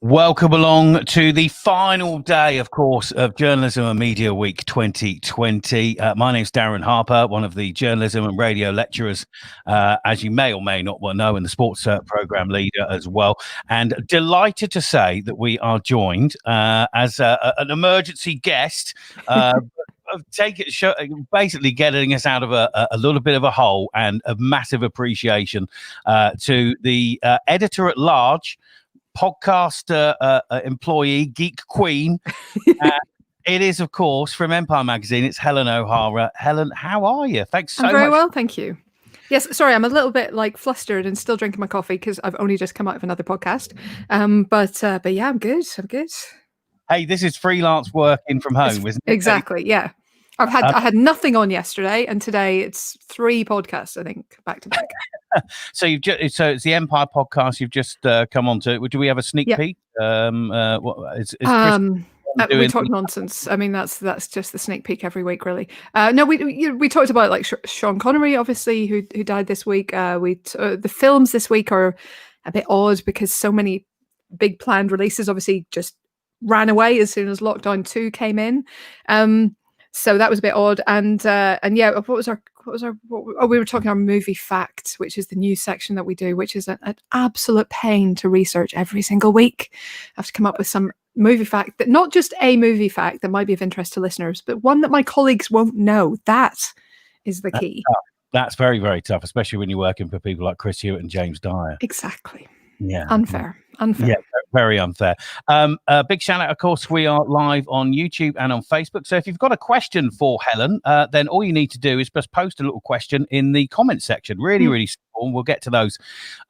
Welcome along to the final day, of course, of Journalism and Media Week 2020. My name's Darren Harper, one of the journalism and radio lecturers, as you may or may not know, and the sports program leader as well. And delighted to say that we are joined as an emergency guest. Basically getting us out of a little bit of a hole, and a massive appreciation to the editor at large, podcast employee, geek queen. It is, of course, from Empire Magazine. It's Helen O'Hara. Helen, how are you? Thanks so much. I'm very well, thank you. Yes, sorry, I'm a little bit flustered and still drinking my coffee because I've only just come out of another podcast. But yeah, I'm good. Hey, this is freelance working from home, isn't it? Exactly. Yeah. I had nothing on yesterday, and today it's 3 podcasts, I think, back to back. So it's the Empire podcast you've just come on to. Do we have a sneak peek? We talk nonsense. I mean, that's just the sneak peek every week, really. No, we talked about Sean Connery, obviously, who died this week. The films this week are a bit odd because so many big planned releases obviously just ran away as soon as Lockdown 2 came in. So that was a bit odd. And yeah, what was our we were talking our movie fact, which is the news section that we do, which is an absolute pain to research every single week. I have to come up with some movie fact, that not just a movie fact that might be of interest to listeners, but one that my colleagues won't know. That is the key. That's very, very tough, especially when you're working for people like Chris Hewitt and James Dyer. Exactly. Yeah. Unfair. Yeah, very unfair. Big shout out, of course, we are live on YouTube and on Facebook. So if you've got a question for Helen, then all you need to do is just post a little question in the comment section. Really simple. We'll get to those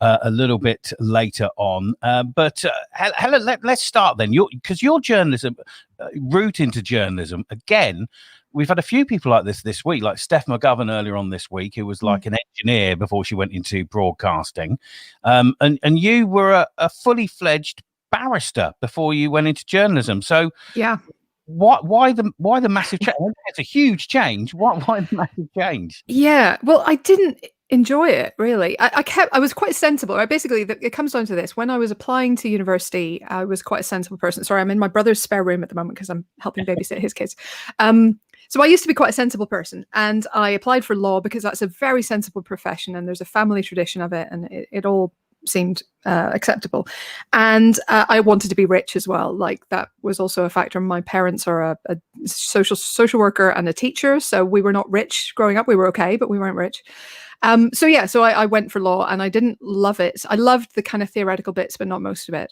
a little bit later on. But Helen, let's start then. Because your journalism, route into journalism, again, we've had a few people like this week, like Steph McGovern earlier on this week, who was like an engineer before she went into broadcasting. And you were a fully fledged barrister before you went into journalism. So yeah, why the massive change? It's a huge change. Why the massive change? Yeah, well, I didn't enjoy it really. I was quite sensible. Basically, it comes down to this: when I was applying to university, I was quite a sensible person. Sorry, I'm in my brother's spare room at the moment because I'm helping babysit his kids. So I used to be quite a sensible person, and I applied for law because that's a very sensible profession, and there's a family tradition of it, and it all seemed acceptable. And I wanted to be rich as well. Like, that was also a factor. My parents are a social worker and a teacher, so we were not rich growing up. We were okay, but we weren't rich. So I went for law, and I didn't love it. I loved the kind of theoretical bits, but not most of it.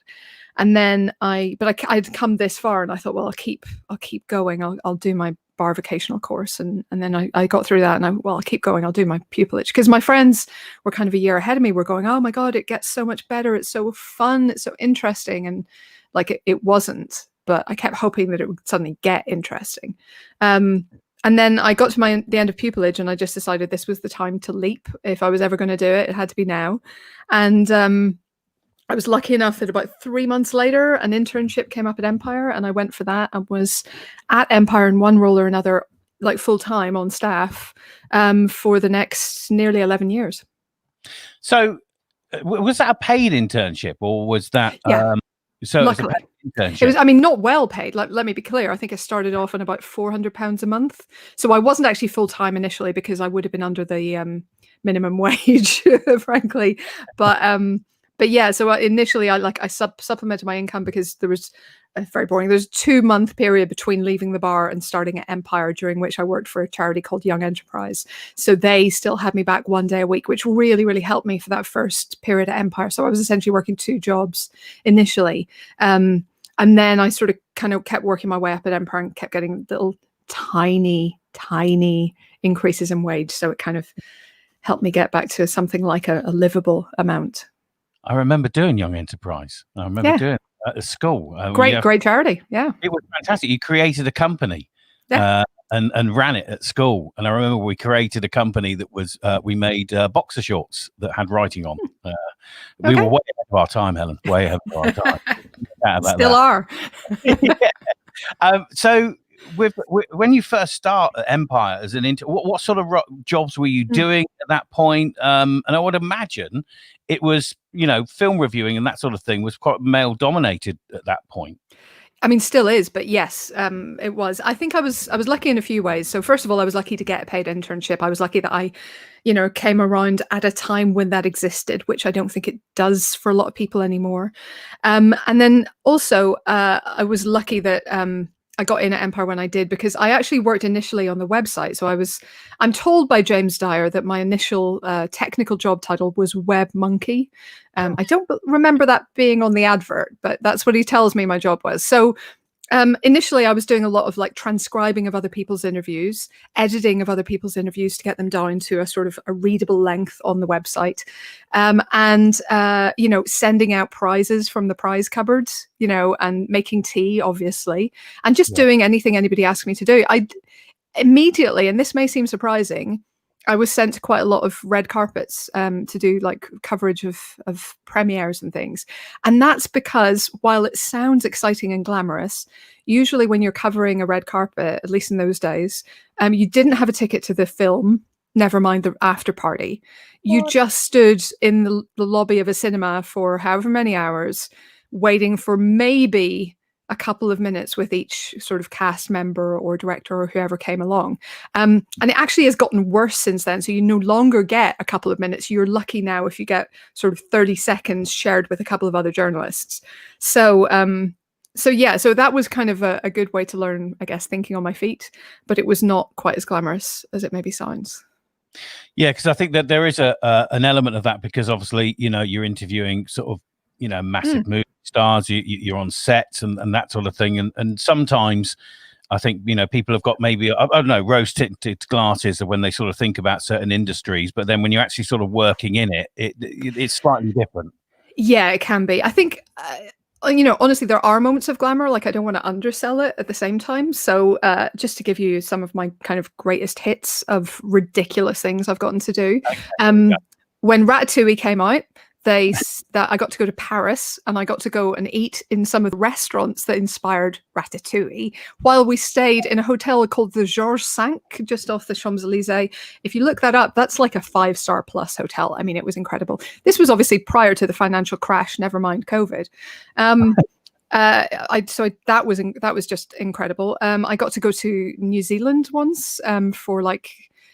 And then I'd come this far, and I thought, well, I'll keep going. I'll do my bar vocational course, and then I got through that, and I'll keep going. I'll do my pupillage, because my friends were kind of a year ahead of me. Were going, oh my god, it gets so much better. It's so fun. It's so interesting, and it wasn't. But I kept hoping that it would suddenly get interesting. And then I got to the end of pupillage, and I just decided this was the time to leap. If I was ever going to do it, it had to be now. And I was lucky enough that about 3 months later, an internship came up at Empire, and I went for that and was at Empire in one role or another, full time on staff, for the next nearly 11 years. So was that a paid internship, or was that? Yeah. So luckily. It was, not well paid. Let me be clear. I think I started off on about £400 a month. So I wasn't actually full time initially, because I would have been under the minimum wage, frankly. But yeah, so initially I supplemented my income, because there was very boring. There's a 2-month period between leaving the bar and starting at Empire, during which I worked for a charity called Young Enterprise. So they still had me back 1 day a week, which really, really helped me for that first period at Empire. So I was essentially working 2 jobs initially. And then I sort of kind of kept working my way up at Empire and kept getting little tiny increases in wage. So it kind of helped me get back to something like a livable amount. I remember doing Young Enterprise. I remember doing it at school. Great charity. Yeah. It was fantastic. You created a company and ran it at school. And I remember we created a company that was, we made boxer shorts that had writing on. We were way ahead of our time, Helen. Way ahead of our time. Still are. So when you first start at Empire as an what sort of jobs were you doing at that point? And I would imagine it was, film reviewing and that sort of thing was quite male dominated at that point. I mean, still is, but yes, it was. I think I was lucky in a few ways. So first of all, I was lucky to get a paid internship. I was lucky that I, came around at a time when that existed, which I don't think it does for a lot of people anymore. And then also, I was lucky that I got in at Empire when I did, because I actually worked initially on the website. So I'm told by James Dyer that my initial technical job title was web monkey. I don't remember that being on the advert, but that's what he tells me my job was. So initially I was doing a lot of like transcribing of other people's interviews, editing of other people's interviews to get them down to a sort of a readable length on the website, and sending out prizes from the prize cupboards, and making tea, obviously, and just doing anything anybody asked me to do. I immediately, and this may seem surprising, I was sent to quite a lot of red carpets to do like coverage of premieres and things. And that's because while it sounds exciting and glamorous, usually when you're covering a red carpet, at least in those days, you didn't have a ticket to the film, never mind the after party. You just stood in the lobby of a cinema for however many hours, waiting for maybe a couple of minutes with each sort of cast member or director or whoever came along. And it actually has gotten worse since then. So you no longer get a couple of minutes. You're lucky now if you get sort of 30 seconds shared with a couple of other journalists. So that was kind of a good way to learn, I guess, thinking on my feet, but it was not quite as glamorous as it maybe sounds. Yeah, because I think that there is an element of that, because obviously, you're interviewing sort of, massive movie stars, you're on sets and that sort of thing. And sometimes I think, people have got maybe, I don't know, rose-tinted glasses when they sort of think about certain industries. But then when you're actually sort of working in it, it's slightly different. Yeah, it can be. I think, honestly, there are moments of glamour. Like, I don't want to undersell it at the same time. So just to give you some of my kind of greatest hits of ridiculous things I've gotten to do. When Ratatouille came out, that I got to go to Paris and I got to go and eat in some of the restaurants that inspired Ratatouille while we stayed in a hotel called the Georges V, just off the Champs-Elysees. If you look that up, that's like a 5-star plus hotel. I mean, it was incredible. This was obviously prior to the financial crash, never mind COVID. That was just incredible. I got to go to New Zealand once for like,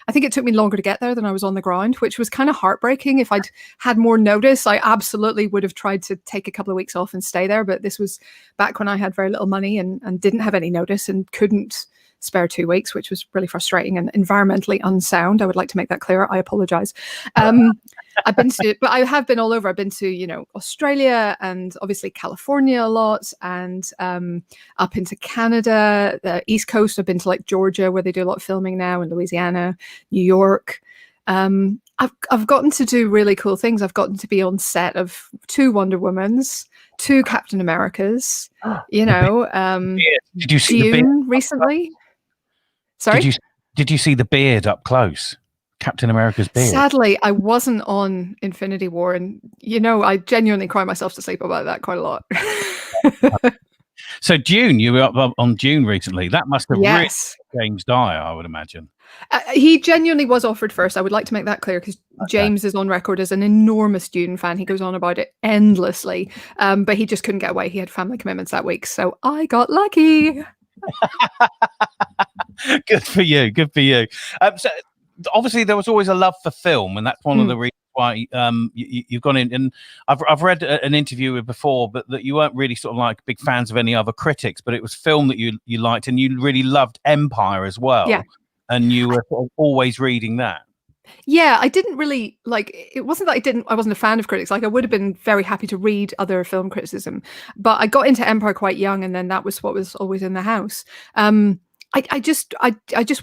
I think it took me longer to get there than I was on the ground, which was kind of heartbreaking. If I'd had more notice, I absolutely would have tried to take a couple of weeks off and stay there. But this was back when I had very little money and didn't have any notice and couldn't spare 2 weeks, which was really frustrating and environmentally unsound. I would like to make that clear. I apologize. But I have been all over. I've been to, Australia and obviously California a lot, and up into Canada, the East Coast. I've been to like Georgia, where they do a lot of filming now, and Louisiana, New York. I've gotten to do really cool things. I've gotten to be on set of 2 Wonder Womans, 2 Captain Americas. Did you see the beard recently? Sorry? Did you see the beard up close? Captain America's beard. Sadly, I wasn't on Infinity War, and I genuinely cry myself to sleep about that quite a lot. So Dune, you were up on Dune recently. That must have really James Dyer, I would imagine. He genuinely was offered first. I would like to make that clear, because James is on record as an enormous Dune fan. He goes on about it endlessly, but he just couldn't get away. He had family commitments that week, so I got lucky. Good for you. So obviously there was always a love for film, and that's one of the reasons why you've gone in. And I've read an interview with before, but that you weren't really sort of like big fans of any other critics, but it was film that you liked, and you really loved Empire as well. Yeah. And you were sort of always reading that. Yeah, I didn't really it wasn't that I wasn't a fan of critics. Like, I would have been very happy to read other film criticism, but I got into Empire quite young, and then that was what was always in the house. I just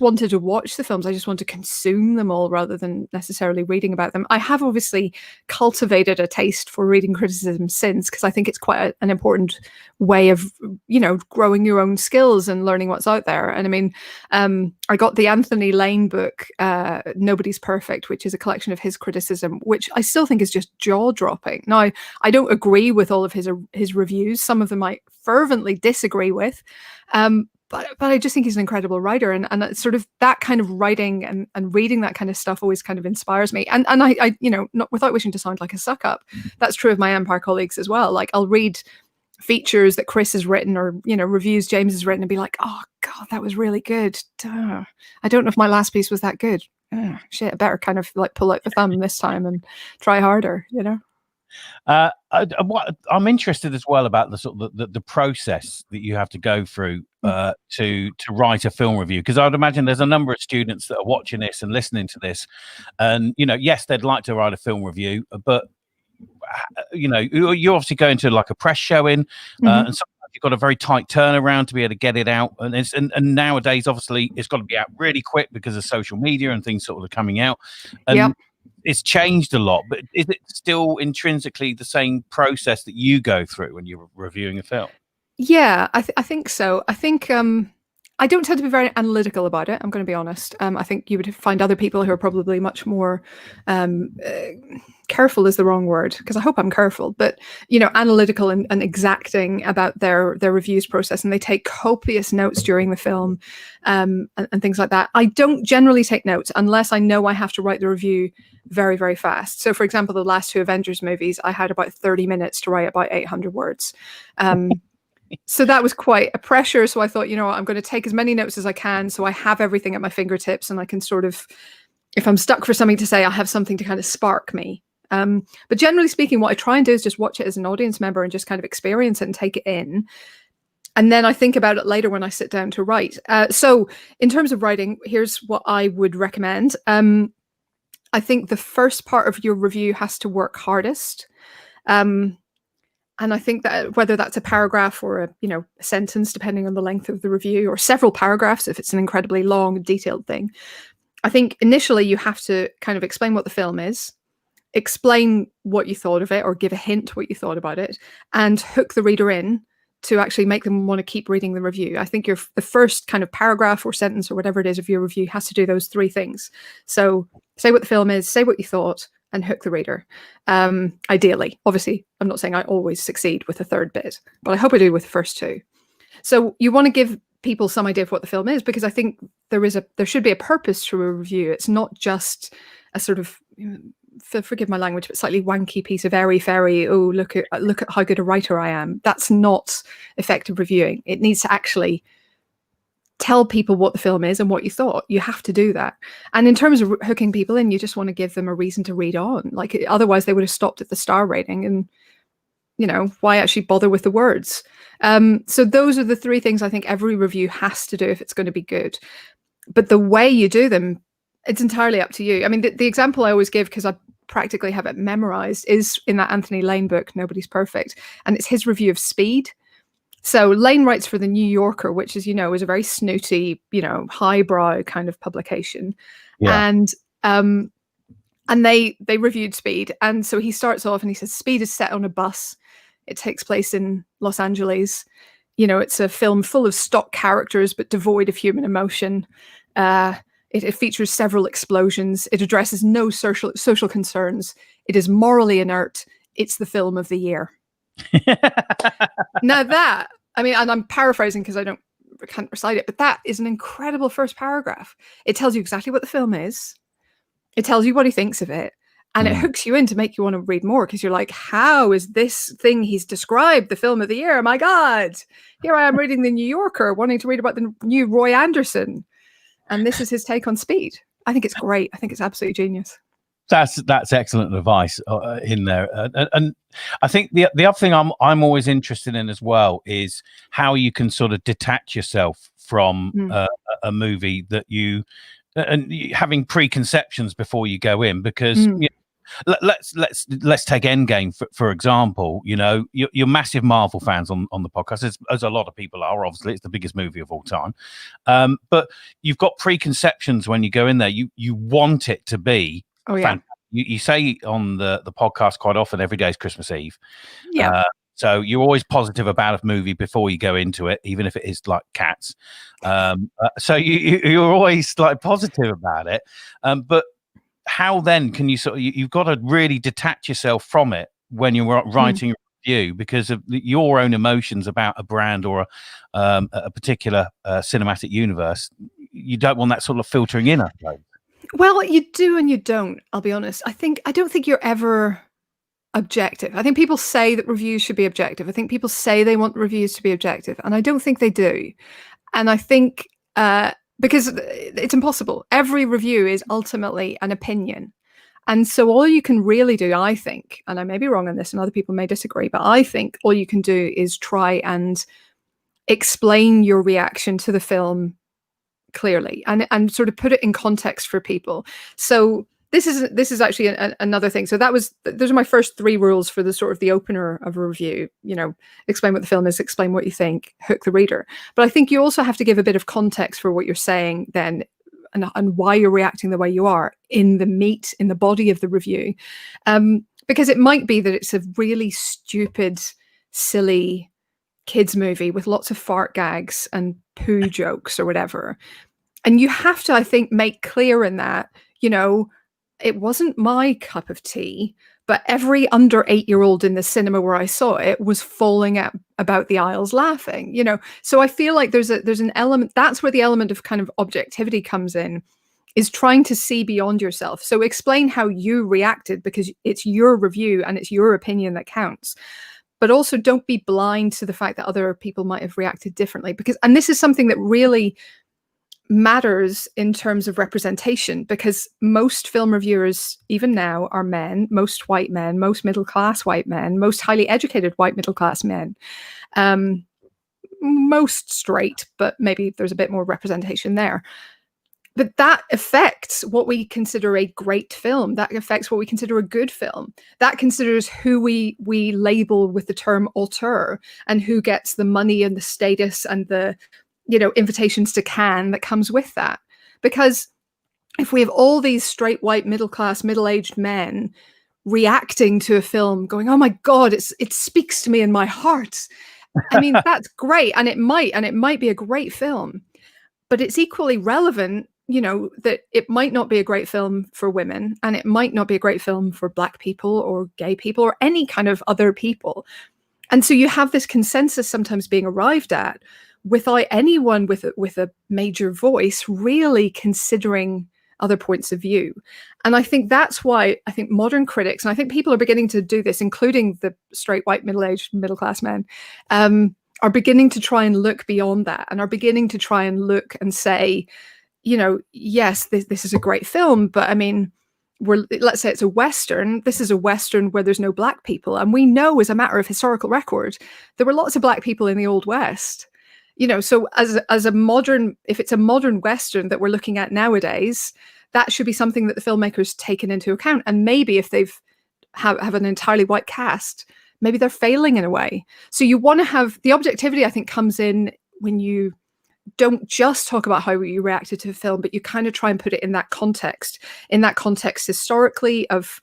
wanted to watch the films. I just wanted to consume them all rather than necessarily reading about them. I have obviously cultivated a taste for reading criticism since, because I think it's quite an important way of, growing your own skills and learning what's out there. And I mean, I got the Anthony Lane book, Nobody's Perfect, which is a collection of his criticism, which I still think is just jaw-dropping. Now, I don't agree with all of his reviews. Some of them I fervently disagree with. but I just think he's an incredible writer, and it's sort of that kind of writing and reading that kind of stuff always kind of inspires me. And I not without wishing to sound like a suck up, that's true of my Empire colleagues as well. Like, I'll read features that Chris has written, or reviews James has written, and be like, oh god, that was really good. Duh. I don't know if my last piece was that good. Shit, I better kind of like pull out the thumb this time and try harder. I'm interested as well about the sort of the process that you have to go through to write a film review, because I'd imagine there's a number of students that are watching this and listening to this, and yes, they'd like to write a film review, but you obviously go into like a press showing, and sometimes you've got a very tight turnaround to be able to get it out, and nowadays obviously it's got to be out really quick because of social media and things sort of coming out, and it's changed a lot. But is it still intrinsically the same process that you go through when you're reviewing a film? Yeah, I think so. I think I don't tend to be very analytical about it, I'm going to be honest. I think you would find other people who are probably much more careful is the wrong word, because I hope I'm careful, but analytical and exacting about their reviews process, and they take copious notes during the film, and things like that. I don't generally take notes unless I know I have to write the review very, very fast. So, for example, the last two Avengers movies, I had about 30 minutes to write about 800 words. So that was quite a pressure. So I thought, I'm going to take as many notes as I can, so I have everything at my fingertips, and I can sort of, if I'm stuck for something to say, I have something to kind of spark me. But generally speaking, what I try and do is just watch it as an audience member and just kind of experience it and take it in. And then I think about it later when I sit down to write. So in terms of writing, here's what I would recommend. I think the first part of your review has to work hardest. And I think that whether that's a paragraph or a sentence, depending on the length of the review, or several paragraphs if it's an incredibly long, detailed thing, I think initially you have to kind of explain what the film is, explain what you thought of it, or give a hint what you thought about it, and hook the reader in to actually make them want to keep reading the review. I think the first kind of paragraph or sentence or whatever it is of your review has to do those three things. So say what the film is, say what you thought, and hook the reader. Ideally, obviously, I'm not saying I always succeed with the third bit, but I hope I do with the first two. So you want to give people some idea of what the film is, because I think there should be a purpose to a review. It's not just a sort of, forgive my language, but slightly wanky piece of airy-fairy, oh, look at how good a writer I am. That's not effective reviewing. It needs to actually tell people what the film is and what you thought. You have to do that. And in terms of hooking people in, you just want to give them a reason to read on. Like, otherwise they would have stopped at the star rating, and why actually bother with the words? So those are the three things I think every review has to do if it's going to be good. But the way you do them, it's entirely up to you. I mean, the example I always give, because I practically have it memorized, is in that Anthony Lane book, Nobody's Perfect, and it's his review of Speed. So Lane writes for the New Yorker, which is a very snooty, highbrow kind of publication. Yeah. And they reviewed Speed. And so he starts off and he says, Speed is set on a bus. It takes place in Los Angeles. It's a film full of stock characters, but devoid of human emotion. It features several explosions. It addresses no social concerns. It is morally inert. It's the film of the year. Now that, I mean, and I'm paraphrasing because I can't recite it, but that is an incredible first paragraph. It tells you exactly what the film is. It tells you what he thinks of it. And it hooks you in to make you want to read more, because you're like, how is this thing he's described the film of the year? My God, here I am reading the New Yorker, wanting to read about the new Roy Anderson. And this is his take on Speed. I think it's great. I think it's absolutely genius. That's excellent advice in there, and I think the other thing I'm always interested in as well is how you can sort of detach yourself from a movie that having preconceptions before you go in, because let's take Endgame for example. You're massive Marvel fans on the podcast, as a lot of people are. Obviously, it's the biggest movie of all time, but you've got preconceptions when you go in there. You want it to be. Oh yeah. You say on the podcast quite often, every day is Christmas Eve. Yeah. So you're always positive about a movie before you go into it, even if it is like Cats. So you're always like positive about it. But how then can you you've got to really detach yourself from it when you're writing a view because of your own emotions about a brand or a particular cinematic universe. You don't want that sort of filtering in, I suppose. Well, you do and you don't, I'll be honest. I don't think you're ever objective. I think people say that reviews should be objective. I think people say they want reviews to be objective, and I don't think they do. And I think because it's impossible. Every review is ultimately an opinion. And so all you can really do, I think, and I may be wrong on this and other people may disagree, but I think all you can do is try and explain your reaction to the film clearly and sort of put it in context for people. So this is actually another thing. So those are my first 3 rules for the sort of the opener of a review. Explain what the film is, explain what you think, hook the reader. But I think you also have to give a bit of context for what you're saying then, and why you're reacting the way you are in the meat, in the body of the review. Because it might be that it's a really stupid, silly kids movie with lots of fart gags and poo jokes or whatever. And you have to, I think, make clear in that, it wasn't my cup of tea, but every under 8-year-old in the cinema where I saw it was falling about the aisles laughing, So I feel like there's an element, that's where the element of kind of objectivity comes in, is trying to see beyond yourself. So explain how you reacted because it's your review and it's your opinion that counts. But also don't be blind to the fact that other people might have reacted differently, and this is something that really matters in terms of representation, because most film reviewers, even now, are men, most white men, most middle-class white men, most highly educated white middle-class men, most straight, but maybe there's a bit more representation there. But that affects what we consider a great film. That affects what we consider a good film. That considers who we label with the term auteur and who gets the money and the status and the invitations to Cannes that comes with that. Because if we have all these straight white middle-class middle-aged men reacting to a film going, oh my God, it speaks to me in my heart. I mean, that's great. And it might be a great film, but it's equally relevant, that it might not be a great film for women, and it might not be a great film for Black people or gay people or any kind of other people. And so you have this consensus sometimes being arrived at without anyone with a major voice really considering other points of view. And I think that's why I think modern critics, and I think people are beginning to do this, including the straight white middle-aged middle-class men, are beginning to try and look beyond that, and are beginning to try and look and say, yes, this is a great film, but I mean, let's say it's a Western. This is a Western where there's no Black people. And we know, as a matter of historical record, there were lots of Black people in the Old West. So as a modern, if it's a modern Western that we're looking at nowadays, that should be something that the filmmakers taken into account. And maybe if they've have an entirely white cast, maybe they're failing in a way. So you want to have the objectivity, I think, comes in when you don't just talk about how you reacted to a film, but you kind of try and put it in that context historically of,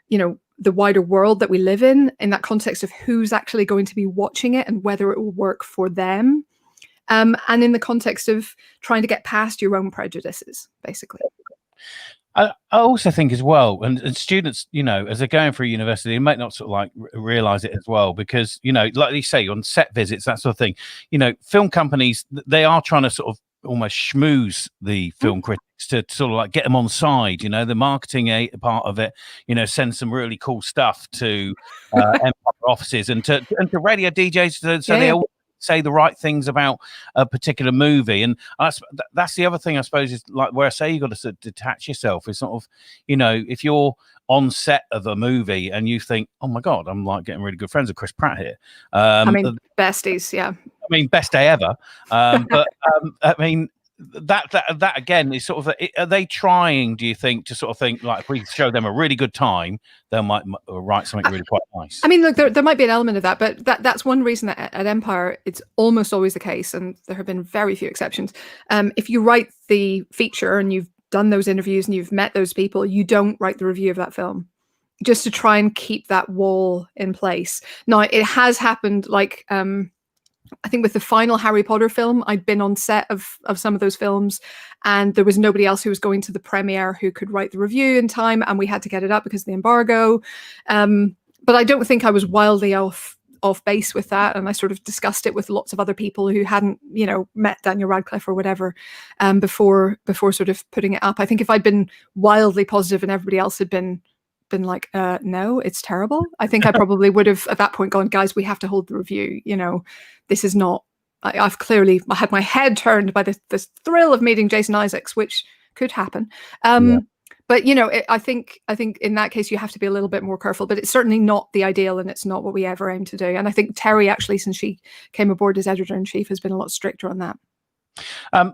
the wider world that we live in that context of who's actually going to be watching it and whether it will work for them. And in the context of trying to get past your own prejudices, basically. I also think as well, and students, as they're going through university, they might not sort of like realize it as well, because, like you say, on set visits, that sort of thing, film companies, they are trying to sort of almost schmooze the film critics to sort of like get them on side, the marketing part of it, send some really cool stuff to Empire offices and to radio DJs so they all say the right things about a particular movie. And that's the other thing, I suppose, is like where I say you got to sort of detach yourself. Is sort of, if you're on set of a movie and you think, oh my God, I'm like getting really good friends with Chris Pratt here. Besties, yeah. Best day ever. But that again is sort of are they trying, do you think, to sort of think like if we show them a really good time, they might write something really quite nice? I mean, look, there might be an element of that, but that's one reason that at Empire it's almost always the case, and there have been very few exceptions. If you write the feature and you've done those interviews and you've met those people, you don't write the review of that film, just to try and keep that wall in place. Now, it has happened, like I think with the final Harry Potter film, I'd been on set of some of those films, and there was nobody else who was going to the premiere who could write the review in time, and we had to get it up because of the embargo. But I don't think I was wildly off off base with that, and I sort of discussed it with lots of other people who hadn't, met Daniel Radcliffe or whatever, before sort of putting it up. I think if I'd been wildly positive and everybody else had been like, no, it's terrible, I think I probably would have at that point gone, guys, we have to hold the review. This is not. I had my head turned by this thrill of meeting Jason Isaacs, which could happen. But I think in that case you have to be a little bit more careful. But it's certainly not the ideal, and it's not what we ever aim to do. And I think Terry, actually, since she came aboard as editor-in-chief, has been a lot stricter on that.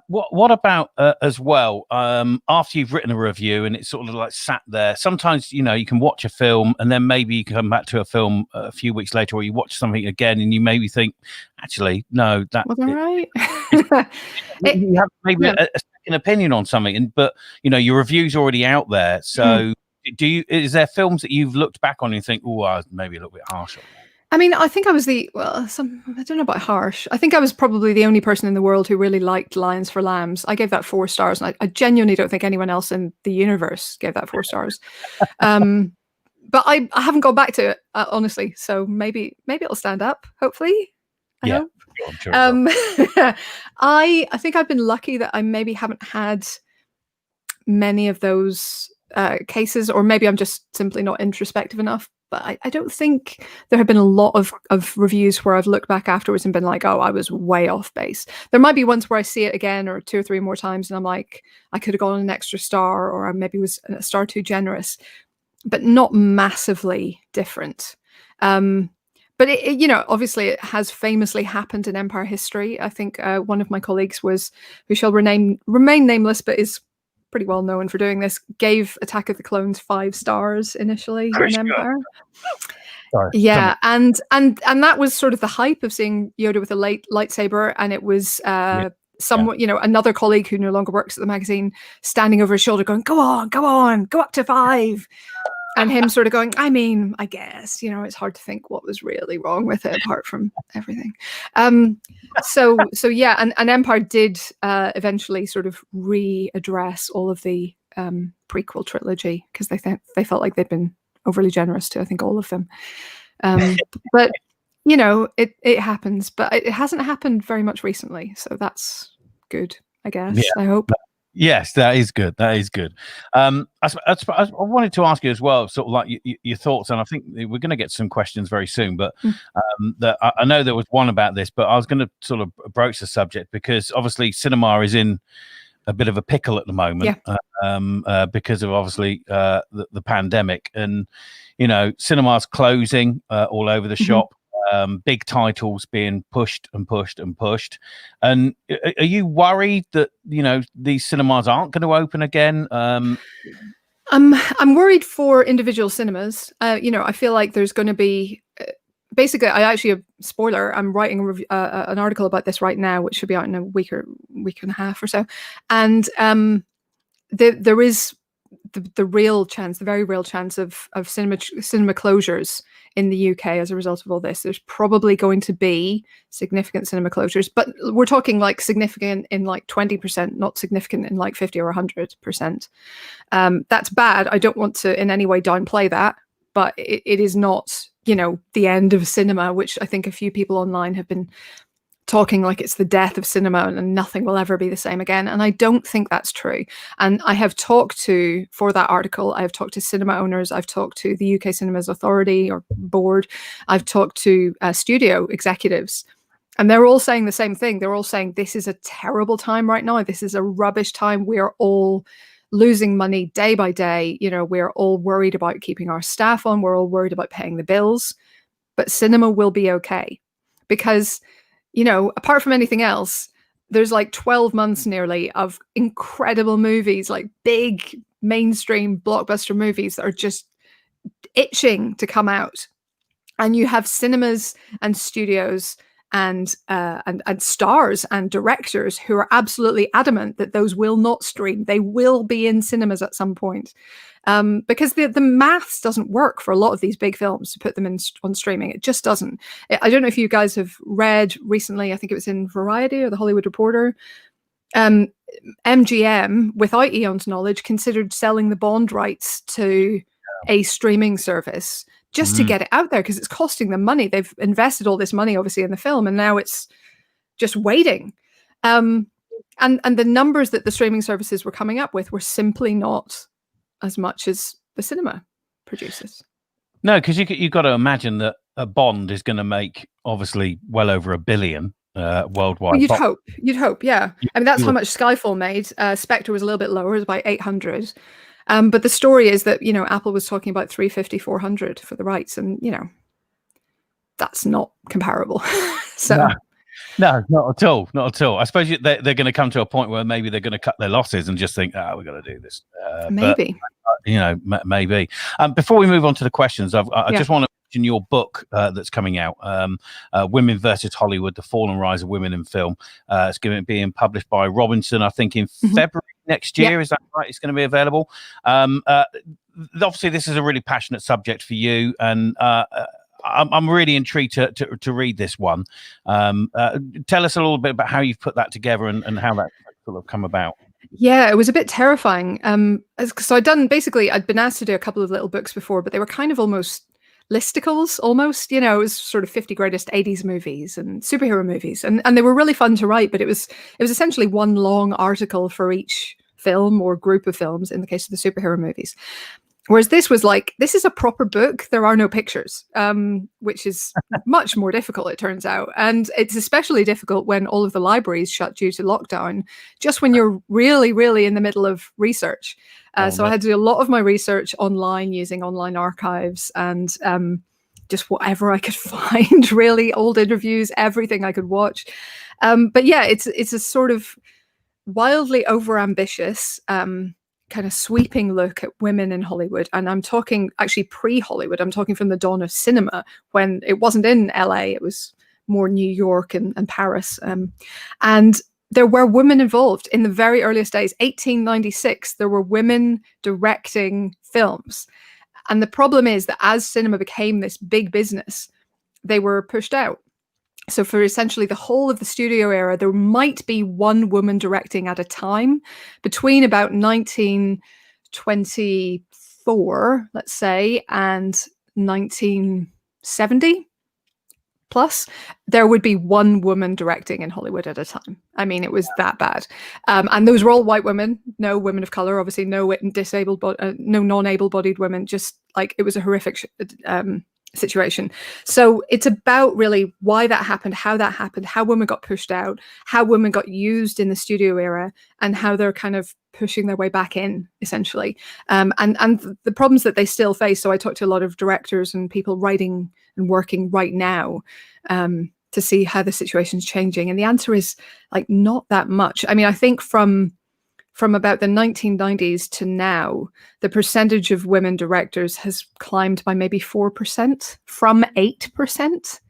What about as well, after you've written a review and it's sort of like sat there, sometimes you can watch a film and then maybe you come back to a film a few weeks later, or you watch something again and you maybe think, actually, no, that wasn't right. You have maybe a second opinion on something, but your review's already out there. So is there films that you've looked back on and you think, oh, I was maybe a little bit harsh on that? I mean, I think I was I don't know about harsh. I think I was probably the only person in the world who really liked Lions for Lambs. I gave that 4 stars, and I genuinely don't think anyone else in the universe gave that 4 stars. But I haven't gone back to it, honestly. So maybe it'll stand up, hopefully. I hope. Sure, I think I've been lucky that I maybe haven't had many of those cases, or maybe I'm just simply not introspective enough. But I don't think there have been a lot of reviews where I've looked back afterwards and been like, oh, I was way off base. There might be ones where I see it again or 2 or 3 more times and I'm like, I could have gone an extra star, or I maybe was a star too generous, but not massively different. But obviously it has famously happened in Empire history. I think one of my colleagues who shall remain nameless, but is pretty well known for doing this, gave Attack of the Clones 5 stars initially in Empire. Sorry. Yeah, and that was sort of the hype of seeing Yoda with a lightsaber, and it was someone, another colleague who no longer works at the magazine, standing over his shoulder going, go on, go up to 5. And him sort of going, I mean, I guess, it's hard to think what was really wrong with it apart from everything. So yeah, and Empire did eventually sort of readdress all of the prequel trilogy, because they felt like they'd been overly generous to, I think, all of them. But it happens, but it hasn't happened very much recently, so that's good, I guess. Yeah. I hope. Yes, that is good. That is good. I wanted to ask you as well, sort of like your thoughts, and I think we're going to get some questions very soon. But I know there was one about this, but I was going to sort of broach the subject because obviously cinema is in a bit of a pickle at the moment, because of obviously the pandemic, and cinema's closing all over the shop. Big titles being pushed. And are you worried that these cinemas aren't going to open again? I'm worried for individual cinemas. I feel like there's going to be basically. I actually, spoiler, I'm writing an article about this right now, which should be out in a week and a half or so, and there is the real chance, the very real chance of cinema closures in the UK as a result of all this. There's probably going to be significant cinema closures, but we're talking like significant in like 20%, not significant in like 50 or 100%. That's bad. I don't want to in any way downplay that, but it is not, the end of cinema, which I think a few people online have been talking like it's the death of cinema and nothing will ever be the same again. And I don't think that's true. And I have talked to, for that article, I've talked to cinema owners, I've talked to the UK Cinemas Authority or Board, I've talked to studio executives, and they're all saying the same thing. They're all saying this is a terrible time right now. This is a rubbish time. We are all losing money day by day. We're all worried about keeping our staff on. We're all worried about paying the bills, but cinema will be okay because apart from anything else, there's like 12 months nearly of incredible movies, like big mainstream blockbuster movies that are just itching to come out. And you have cinemas and studios and stars and directors who are absolutely adamant that those will not stream. They will be in cinemas at some point. Because the maths doesn't work for a lot of these big films to put them on streaming. It just doesn't. I don't know if you guys have read recently, I think it was in Variety or The Hollywood Reporter, MGM, without Eon's knowledge, considered selling the Bond rights to a streaming service just to get it out there, because it's costing them money. They've invested all this money, obviously, in the film, and now it's just waiting. And the numbers that the streaming services were coming up with were simply not as much as the cinema produces. No, because you've got to imagine that a Bond is going to make obviously well over $1 billion worldwide. Well, you'd hope, yeah. I mean, that's how much Skyfall made. Spectre was a little bit lower, it was about 800. But the story is that, you know, Apple was talking about 350, 400 for the rights, and, you know, that's not comparable. So. No, not at all. Not at all. I suppose they're going to come to a point where maybe they're going to cut their losses and just think, we've got to do this. Maybe. But, maybe. Before we move on to the questions, I just want to mention your book that's coming out, Women versus Hollywood, The Fall and Rise of Women in Film. It's going to be published by Robinson, I think, in February next year. Is that right? It's going to be available. Obviously, this is a really passionate subject for you, and I'm really intrigued to read this one. Tell us a little bit about how you've put that together and how that sort of come about. Yeah, it was a bit terrifying. So I'd been asked to do a couple of little books before, but they were kind of almost listicles, almost, you know, it was sort of 50 greatest 80s movies and superhero movies. And they were really fun to write, but it was essentially one long article for each film or group of films in the case of the superhero movies. Whereas this was like, this is a proper book. There are no pictures, which is much more difficult, it turns out. And it's especially difficult when all of the libraries shut due to lockdown, just when you're really, really in the middle of research. So I had to do a lot of my research online using online archives and just whatever I could find, really, old interviews, everything I could watch. But yeah, it's a sort of wildly overambitious kind of sweeping look at women in Hollywood. And I'm talking actually pre-Hollywood. I'm talking from the dawn of cinema, when it wasn't in LA, it was more New York and Paris. And there were women involved in the very earliest days. 1896, there were women directing films. And the problem is that as cinema became this big business, they were pushed out. So for essentially the whole of the studio era, there might be one woman directing at a time. Between about 1924, let's say, and 1970 plus, there would be one woman directing in Hollywood at a time. I mean, it was that bad. And those were all white women, no women of color, obviously no disabled, no non-able-bodied women, just like it was a horrific situation. So it's about really why that happened, how women got pushed out, how women got used in the studio era, and how they're kind of pushing their way back in, essentially. And the problems that they still face. So I talked to a lot of directors and people writing and working right now to see how the situation's changing. And the answer is like not that much. I mean, I think from about the 1990s to now, the percentage of women directors has climbed by maybe 4% from 8%.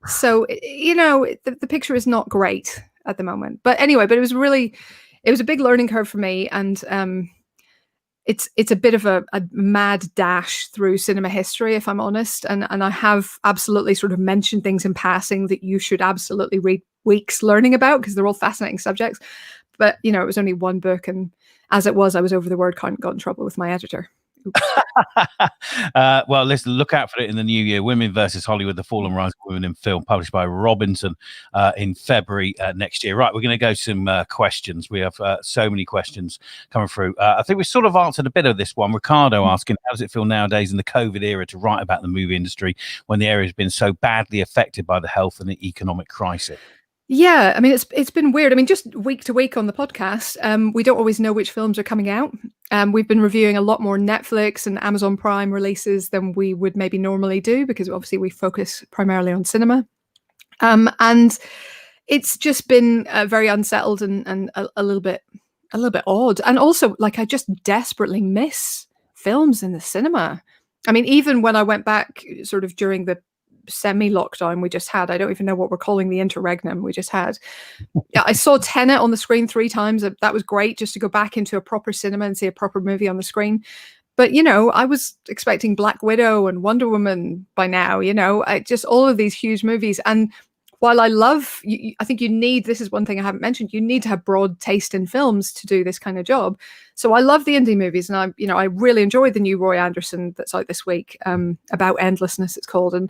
So, you know, the picture is not great at the moment. But anyway, it was a big learning curve for me. And it's a bit of a mad dash through cinema history, if I'm honest. And I have absolutely sort of mentioned things in passing that you should absolutely read weeks learning about, because they're all fascinating subjects. But, you know, it was only one book. And as it was, I was over the word count and got in trouble with my editor. Well, listen, look out for it in the new year. Women versus Hollywood, The Fall and Rise of Women in Film, published by Robinson in February next year. Right, we're going to go some questions. We have so many questions coming through. I think we sort of answered a bit of this one. Ricardo asking, how does it feel nowadays in the COVID era to write about the movie industry when the area has been so badly affected by the health and the economic crisis? Yeah, I mean, it's been weird. I mean, just week to week on the podcast, we don't always know which films are coming out. We've been reviewing a lot more Netflix and Amazon Prime releases than we would maybe normally do, because obviously we focus primarily on cinema. And it's just been very unsettled and a little bit odd. And also, like, I just desperately miss films in the cinema. I mean, even when I went back sort of during the semi-lockdown we just had, I don't even know what we're calling the interregnum we just had. I saw Tenet on the screen 3 times. That was great, just to go back into a proper cinema and see a proper movie on the screen. But, you know, I was expecting Black Widow and Wonder Woman by now, you know, just all of these huge movies. And while I love, I think you need, this is one thing I haven't mentioned, you need to have broad taste in films to do this kind of job. So I love the indie movies, and I really enjoy the new Roy Andersson that's out this week, About Endlessness, it's called. And,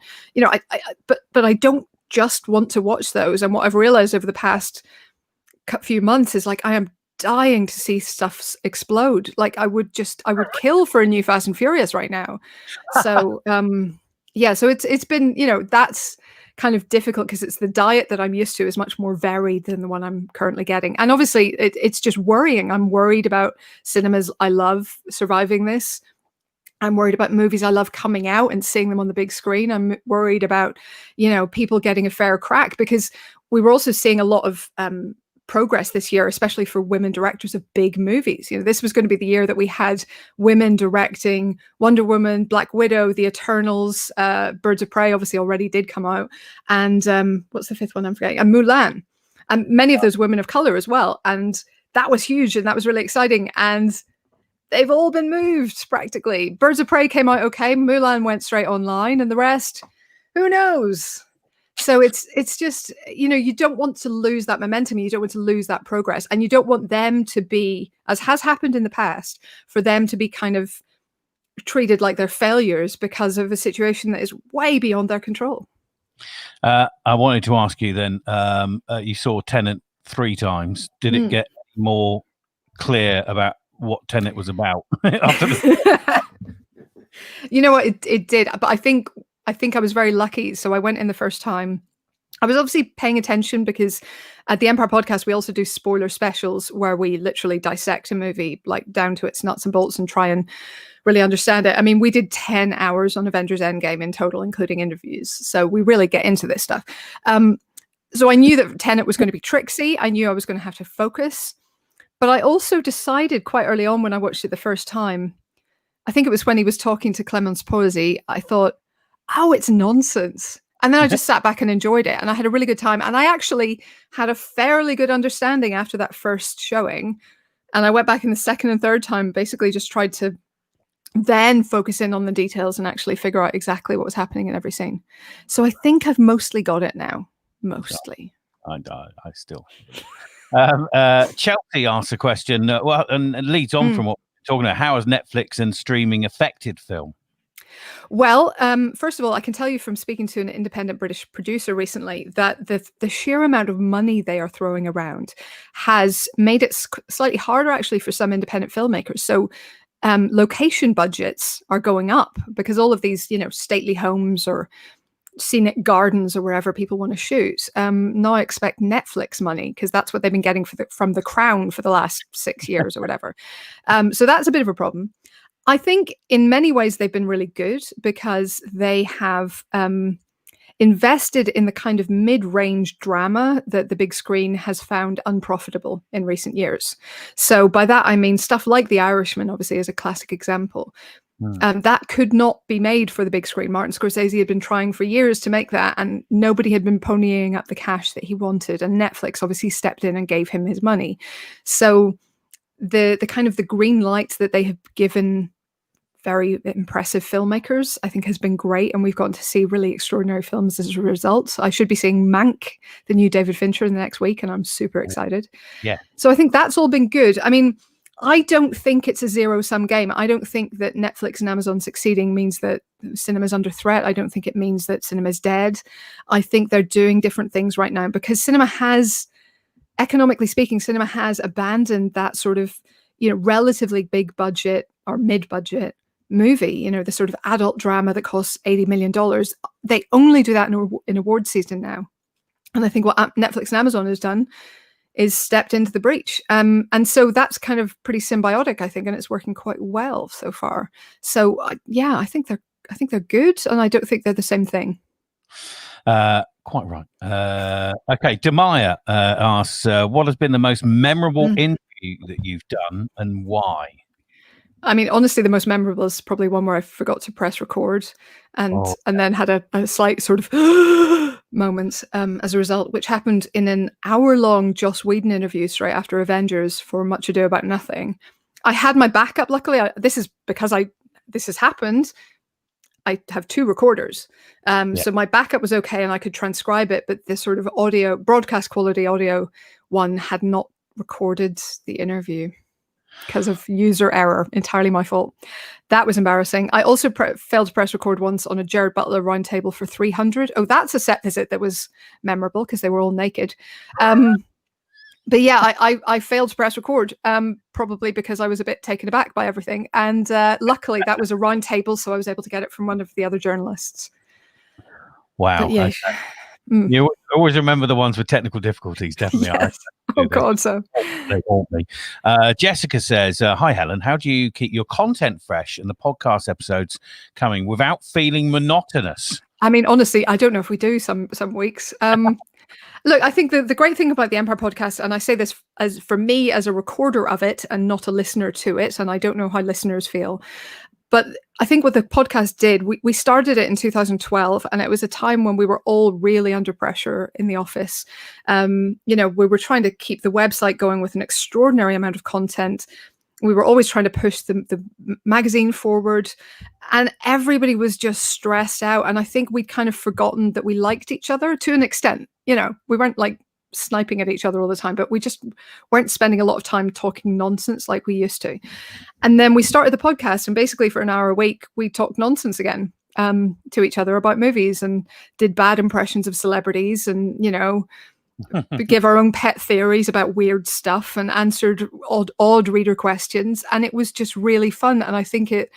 but I don't just want to watch those. And what I've realized over the past few months is like, I am dying to see stuff explode. Like I would kill for a new Fast and Furious right now. So, so it's been, that's kind of difficult because it's the diet that I'm used to is much more varied than the one I'm currently getting. And obviously it's just worrying. I'm worried about cinemas I love surviving this. I'm worried about movies I love coming out and seeing them on the big screen. I'm worried about, people getting a fair crack, because we were also seeing a lot of progress this year, especially for women directors of big movies. This was going to be the year that we had women directing Wonder Woman, Black Widow, The Eternals, Birds of Prey obviously already did come out, and what's the fifth one I'm forgetting? And Mulan, and many of those women of color as well. And that was huge, and that was really exciting. And they've all been moved practically. Birds of Prey came out okay, Mulan went straight online, and the rest, who knows? So it's just, you don't want to lose that momentum. You don't want to lose that progress. And you don't want them to be, as has happened in the past, for them to be kind of treated like they're failures because of a situation that is way beyond their control. I wanted to ask you then, you saw Tenet 3 times. Did it get more clear about what Tenet was about? You know what? It did. But I think I was very lucky. So I went in the first time. I was obviously paying attention because at the Empire Podcast, we also do spoiler specials where we literally dissect a movie like down to its nuts and bolts and try and really understand it. I mean, we did 10 hours on Avengers Endgame in total, including interviews. So we really get into this stuff. So I knew that Tenet was going to be tricksy. I knew I was going to have to focus. But I also decided quite early on when I watched it the first time, I think it was when he was talking to Clemence Posey, I thought, oh, it's nonsense. And then I just sat back and enjoyed it. And I had a really good time. And I actually had a fairly good understanding after that first showing. And I went back in the second and third time, basically just tried to then focus in on the details and actually figure out exactly what was happening in every scene. So I think I've mostly got it now. Mostly. I still. Chelsea asked a question, and it leads on from what we're talking about. How has Netflix and streaming affected film? Well, first of all, I can tell you from speaking to an independent British producer recently that the sheer amount of money they are throwing around has made it slightly harder actually for some independent filmmakers. So location budgets are going up because all of these, stately homes or scenic gardens or wherever people want to shoot now expect Netflix money because that's what they've been getting from the Crown for the last 6 years or whatever. So that's a bit of a problem. I think in many ways they've been really good because they have invested in the kind of mid-range drama that the big screen has found unprofitable in recent years. So by that, I mean stuff like The Irishman, obviously, is a classic example. That could not be made for the big screen. Martin Scorsese had been trying for years to make that, and nobody had been ponying up the cash that he wanted. And Netflix obviously stepped in and gave him his money. So the kind of the green light that they have given very impressive filmmakers, I think, has been great, and we've gotten to see really extraordinary films as a result. I should be seeing Mank, the new David Fincher, in the next week, and I'm super excited. Yeah. So I think that's all been good. I mean, I don't think it's a zero-sum game. I don't think that Netflix and Amazon succeeding means that cinema's under threat. I don't think it means that cinema's dead. I think they're doing different things right now because cinema has, economically speaking, cinema has abandoned that sort of, relatively big budget or mid-budget movie, the sort of adult drama that costs $80 million. They only do that in award season now. And I think what Netflix and Amazon has done is stepped into the breach. And so that's kind of pretty symbiotic, I think, and it's working quite well so far. So I think they're good, and I don't think they're the same thing. Quite right. Okay, Demaya asks, what has been the most memorable interview that you've done and why? I mean, honestly, the most memorable is probably one where I forgot to press record and then had a slight sort of moment as a result, which happened in an hour-long Joss Whedon interview straight after Avengers for Much Ado About Nothing. I had my backup, luckily. This is because this has happened. I have 2 recorders. So my backup was okay and I could transcribe it, but this sort of audio, broadcast quality audio one had not recorded the interview because of user error. Entirely my fault. That was embarrassing. I also failed to press record once on a Jared Butler roundtable for 300. Oh, that's a set visit that was memorable because they were all naked. But yeah, I failed to press record, probably because I was a bit taken aback by everything. And luckily that was a round table, so I was able to get it from one of the other journalists. Wow. But yeah. Okay. You always remember the ones with technical difficulties, definitely. Yes. Oh, God, so. They haunt me. Jessica says, hi, Helen. How do you keep your content fresh and the podcast episodes coming without feeling monotonous? I mean, honestly, I don't know if we do some weeks. Look, I think the great thing about the Empire podcast, and I say this as for me as a recorder of it and not a listener to it, and I don't know how listeners feel, but I think what the podcast did, we started it in 2012, and it was a time when we were all really under pressure in the office. We were trying to keep the website going with an extraordinary amount of content. We were always trying to push the magazine forward, and everybody was just stressed out. And I think we'd kind of forgotten that we liked each other to an extent. We weren't like sniping at each other all the time, but we just weren't spending a lot of time talking nonsense like we used to. And then we started the podcast, and basically for an hour a week, we talked nonsense again to each other about movies and did bad impressions of celebrities and, give our own pet theories about weird stuff and answered odd reader questions. And it was just really fun. And I think it,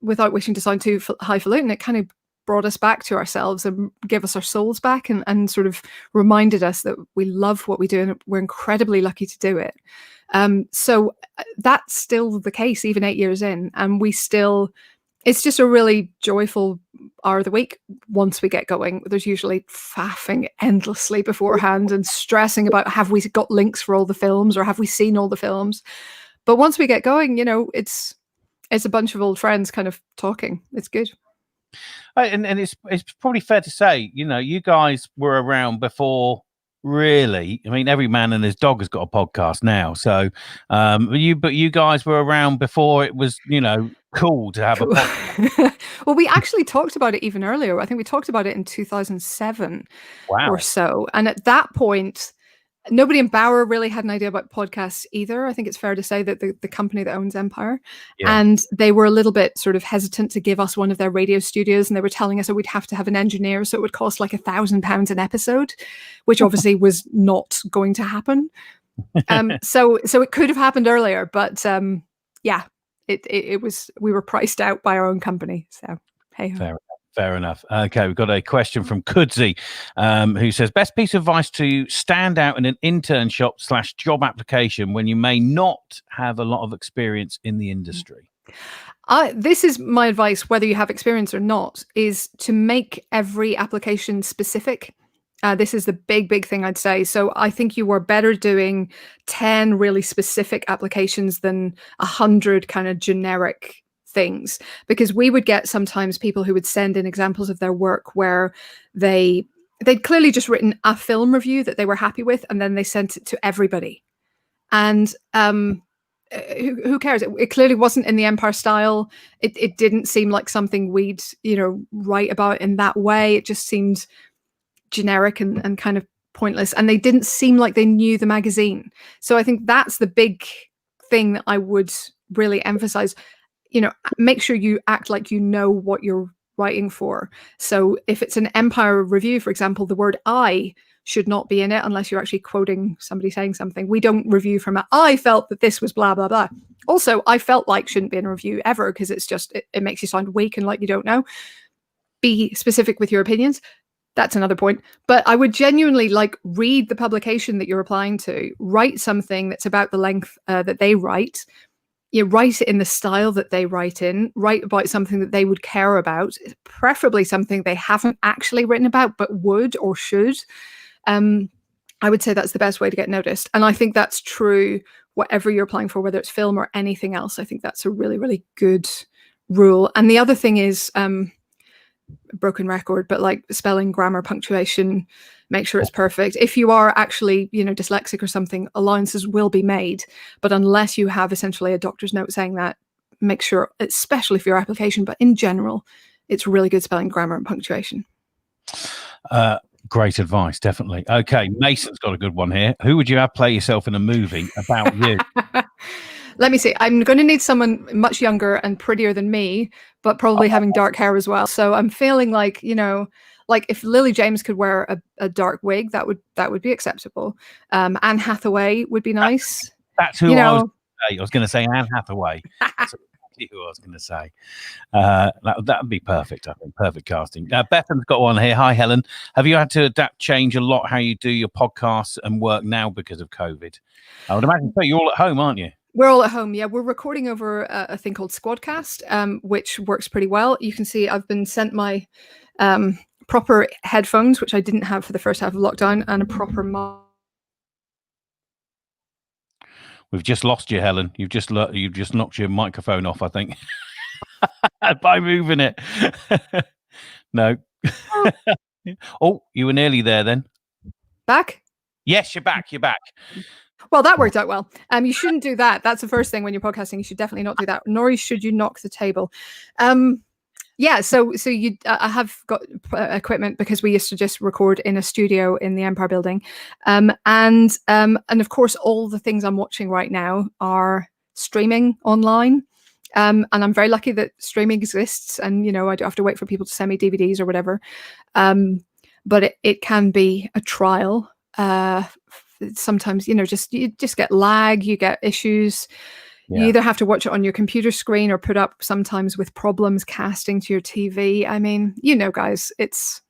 without wishing to sound too highfalutin, it kind of brought us back to ourselves and gave us our souls back and sort of reminded us that we love what we do and we're incredibly lucky to do it. So that's still the case even 8 years in, and it's just a really joyful hour of the week. Once we get going, there's usually faffing endlessly beforehand and stressing about, have we got links for all the films or have we seen all the films? But once we get going, it's a bunch of old friends kind of talking. It's good. And it's probably fair to say, you guys were around before. Really, I mean, every man and his dog has got a podcast now. So, but you guys were around before it was, cool to have a podcast. Well, we actually talked about it even earlier. I think we talked about it in 2007 or so. And at that point, nobody in Bauer really had an idea about podcasts either. I think it's fair to say that the company that owns Empire, and they were a little bit sort of hesitant to give us one of their radio studios, and they were telling us that we'd have to have an engineer, so it would cost like £1,000 an episode, which obviously was not going to happen. So it could have happened earlier, but it was, we were priced out by our own company. So hey. Fair enough. Okay, we've got a question from Kudzi, who says, best piece of advice to stand out in an internship/job application when you may not have a lot of experience in the industry? This is my advice, whether you have experience or not, is to make every application specific. This is the big thing I'd say. So I think you are better doing 10 really specific applications than 100 kind of generic things, because we would get sometimes people who would send in examples of their work where they'd clearly just written a film review that they were happy with, and then they sent it to everybody. And who cares? It clearly wasn't in the Empire style. It didn't seem like something we'd write about in that way. It just seemed generic and kind of pointless, and they didn't seem like they knew the magazine. So I think that's the big thing that I would really emphasize. Make sure you act like you know what you're writing for. So if it's an Empire review, for example, the word I should not be in it unless you're actually quoting somebody saying something. We don't review from I felt that this was blah, blah, blah. Also, I felt like shouldn't be in a review ever, because it's just, it makes you sound weak and like you don't know. Be specific with your opinions. That's another point. But I would genuinely read the publication that you're applying to, write something that's about the length that they write. You write it in the style that they write in, write about something that they would care about, preferably something they haven't actually written about, but would or should. I would say that's the best way to get noticed. And I think that's true whatever you're applying for, whether it's film or anything else. I think that's a really, really good rule. And the other thing is, broken record, but spelling, grammar, punctuation, make sure it's perfect. If you are actually, dyslexic or something, allowances will be made. But unless you have essentially a doctor's note saying that, make sure, especially for your application, but in general, it's really good spelling, grammar, and punctuation. Great advice, definitely. Okay, Mason's got a good one here. Who would you have play yourself in a movie about you? Let me see. I'm going to need someone much younger and prettier than me, but probably having dark hair as well. So I'm feeling like, like if Lily James could wear a dark wig, that would be acceptable. Anne Hathaway would be nice. That's who I was going to say. Anne Hathaway. That's exactly who I was going to say. That would be perfect. I think perfect casting. Bethan's got one here. Hi, Helen. Have you had to change a lot how you do your podcasts and work now because of COVID? I would imagine so. You're all at home, aren't you? We're all at home. Yeah, we're recording over a thing called Squadcast, which works pretty well. You can see I've been sent my proper headphones, which I didn't have for the first half of lockdown, and a proper mic. We've just lost you, Helen. You've just knocked your microphone off, I think, by moving it. No. Oh, you were nearly there then. Back? Yes, you're back. You're back. Well, that worked out well. You shouldn't do that. That's the first thing when you're podcasting. You should definitely not do that. Nor should you knock the table. Yeah, so I have got equipment because we used to just record in a studio in the Empire Building, and of course all the things I'm watching right now are streaming online, and I'm very lucky that streaming exists, and I don't have to wait for people to send me DVDs or whatever, but it can be a trial. Sometimes you just get lag, you get issues. You either have to watch it on your computer screen or put up sometimes with problems casting to your TV. I mean, guys, it's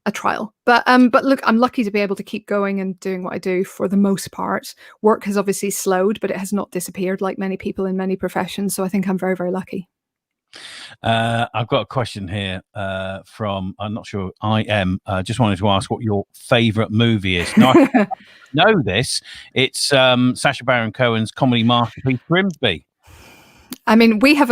a trial. But look, I'm lucky to be able to keep going and doing what I do for the most part. Work has obviously slowed, but it has not disappeared like many people in many professions. So I think I'm very, very lucky. I've got a question here from, I'm not sure, just wanted to ask what your favourite movie is. Now, I know this. It's Sacha Baron Cohen's comedy masterpiece, Grimsby. I mean, we have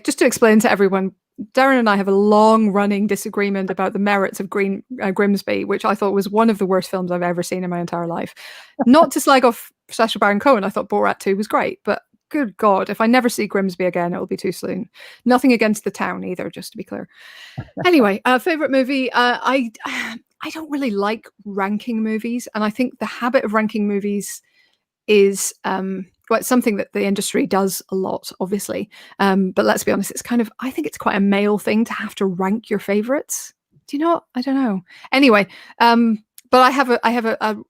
just to explain to everyone, Darren and I have a long-running disagreement about the merits of Grimsby, which I thought was one of the worst films I've ever seen in my entire life. Not to slag off Sacha Baron Cohen, I thought Borat 2 was great, but good God, if I never see Grimsby again, it will be too soon. Nothing against the town either, just to be clear. Anyway, favorite movie. I don't really like ranking movies, and I think the habit of ranking movies is it's something that the industry does a lot, obviously. But let's be honest, I think it's quite a male thing to have to rank your favorites. Do you know what? I don't know. Anyway, but I have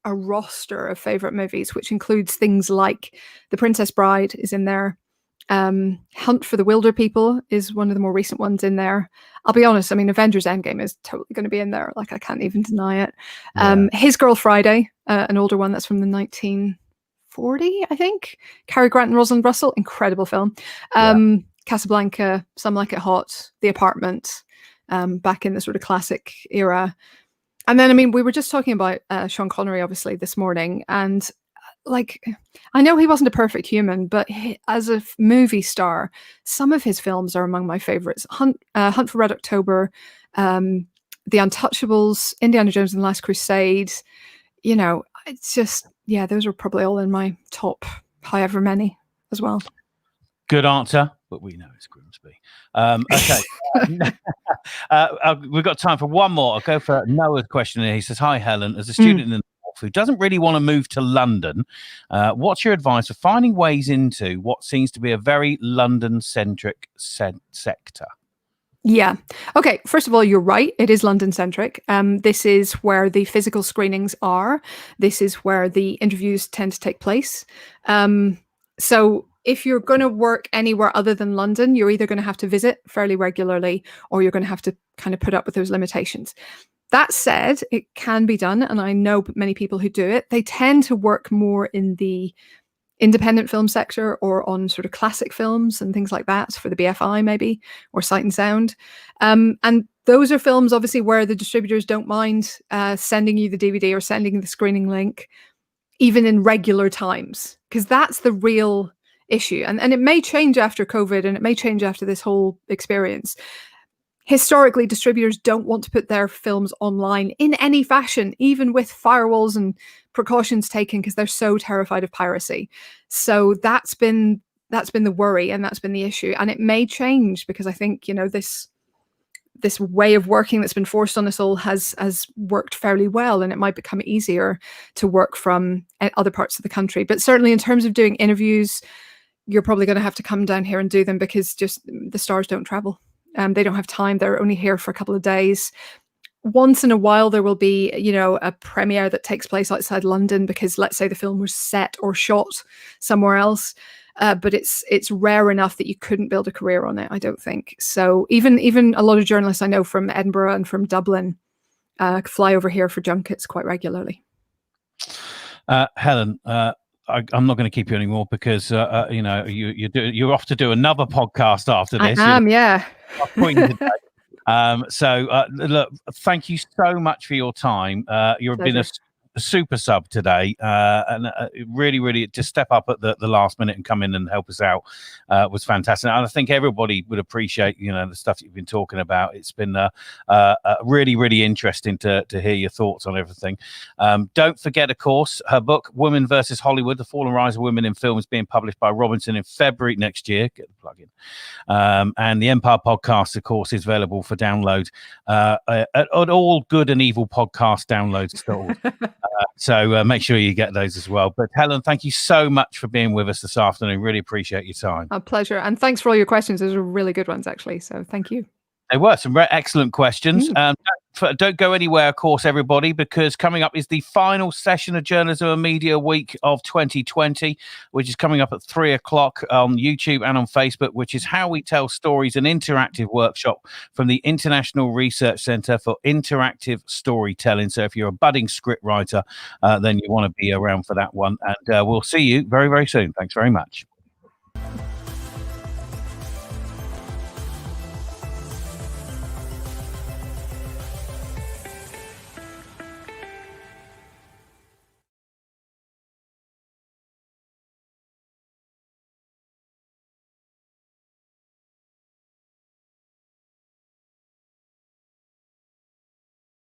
a roster of favorite movies, which includes things like The Princess Bride is in there. Hunt for the Wilder People is one of the more recent ones in there. I'll be honest, I mean, Avengers Endgame is totally going to be in there. Like, I can't even deny it. His Girl Friday, an older one that's from the 1940, I think. Cary Grant and Rosalind Russell, incredible film. Casablanca, Some Like It Hot, The Apartment, back in the sort of classic era. And then, I mean, we were just talking about Sean Connery, obviously, this morning. And, like, I know he wasn't a perfect human, but as a movie star, some of his films are among my favorites. Hunt for Red October, The Untouchables, Indiana Jones and the Last Crusade. It's just, those are probably all in my top however many as well. Good answer, but we know it's Grimsby. Okay. We've got time for one more. I'll go for Noah's question here. He says, hi, Helen. As a student in the North who doesn't really want to move to London, what's your advice for finding ways into what seems to be a very London-centric sector? Yeah. Okay. First of all, you're right. It is London-centric. This is where the physical screenings are. This is where the interviews tend to take place. So if you're going to work anywhere other than London, you're either going to have to visit fairly regularly, or you're going to have to kind of put up with those limitations. That said, it can be done, and I know many people who do it. They tend to work more in the independent film sector or on sort of classic films and things like that for the BFI maybe, or Sight and Sound. And those are films obviously where the distributors don't mind sending you the DVD or sending the screening link, even in regular times, because that's the real issue. And it may change after COVID, and it may change after this whole experience. Historically, distributors don't want to put their films online in any fashion, even with firewalls and precautions taken, because they're so terrified of piracy. So that's been that's been the worry, and that's been the issue. And it may change, because I think, you know, this way of working that's been forced on us all has worked fairly well, and it might become easier to work from other parts of the country. But certainly in terms of doing interviews, you're probably going to have to come down here and do them, because just the stars don't travel. They don't have time. They're only here for a couple of days. Once in a while, there will be, you know, a premiere that takes place outside London, because let's say the film was set or shot somewhere else. But it's rare enough that you couldn't build a career on it, I don't think. So even a lot of journalists I know from Edinburgh and from Dublin fly over here for junkets quite regularly. Helen, I'm not going to keep you anymore, because you know, you're off to do another podcast after this. I am, yeah. So look, thank you so much for your time. You've been a super sub today, and really to step up at the last minute and come in and help us out was fantastic. And I think everybody would appreciate, you know, the stuff you've been talking about. It's been really interesting to hear your thoughts on everything. Don't forget, of course, her book Women versus Hollywood: The Fall and Rise of Women in Film is being published by Robinson in February next year. Get the plug in. And the Empire podcast, of course, is available for download at all good and evil podcast download stores. So make sure you get those as well. But Helen, thank you so much for being with us this afternoon. Really appreciate your time. A pleasure. And thanks for all your questions. Those are really good ones, actually. So thank you. They were some excellent questions. Don't go anywhere, of course, everybody, because coming up is the final session of Journalism and Media Week of 2020, which is coming up at 3 o'clock on YouTube and on Facebook, which is How We Tell Stories, an interactive workshop from the International Research Centre for Interactive Storytelling. So if you're a budding script writer, then you want to be around for that one. And we'll see you very soon. Thanks very much.